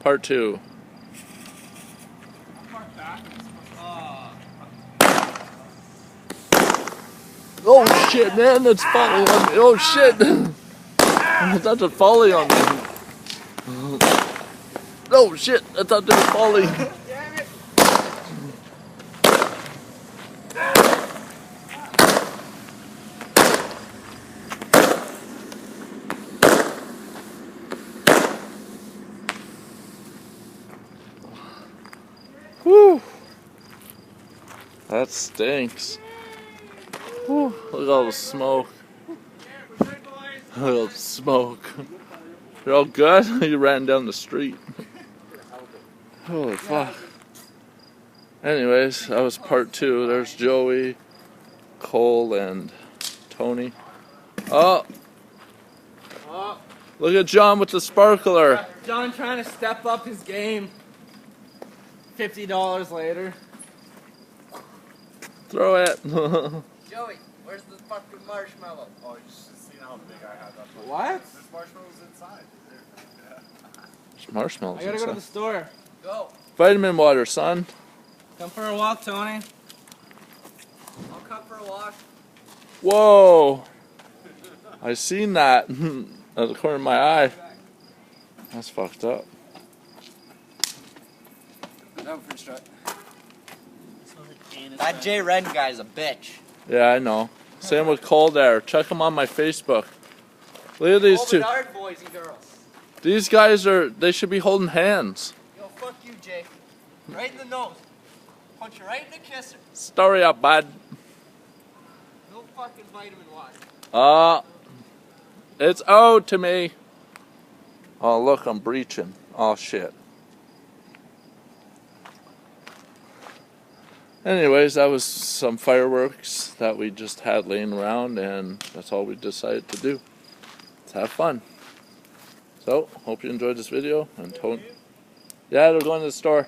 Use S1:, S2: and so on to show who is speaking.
S1: Part 2. Oh shit, man, it's falling on me. Oh shit. That's a falling on me. Oh shit, I thought they were falling. Whew. That stinks. Whew. Look at all the smoke. Look at all the smoke. You're all good? You ran down the street. Holy fuck. Anyways, that was part 2. There's Joey, Cole, and Tony. Oh! Look at John with the sparkler.
S2: John trying to step up his game. $50 later.
S1: Throw it.
S2: Joey, where's the fucking marshmallow?
S3: Oh, you should see how big I have that.
S2: What?
S3: There's marshmallows inside.
S1: There's marshmallows
S2: I gotta go to the
S1: inside.
S2: store. Go.
S1: Vitamin water, son.
S2: Come for a walk, Tony. I'll come for a walk.
S1: Whoa! I seen that at the corner of my eye. That's fucked up.
S2: That Jay Ren guy's a bitch.
S1: Yeah, I know. Same with Cole there. Check him on my Facebook. Look at these two.
S2: Boys and girls.
S1: These guys they should be holding hands.
S2: Yo, fuck you, Jay. Right in the nose. Punch you right in the kisser.
S1: Story up, bud.
S2: No fucking vitamin water.
S1: It's owed to me. Oh, look, I'm breaching. Oh, shit. Anyways, that was some fireworks that we just had laying around, and that's all we decided to do. Let's have fun. So, hope you enjoyed this video. And yeah, they're going to the store.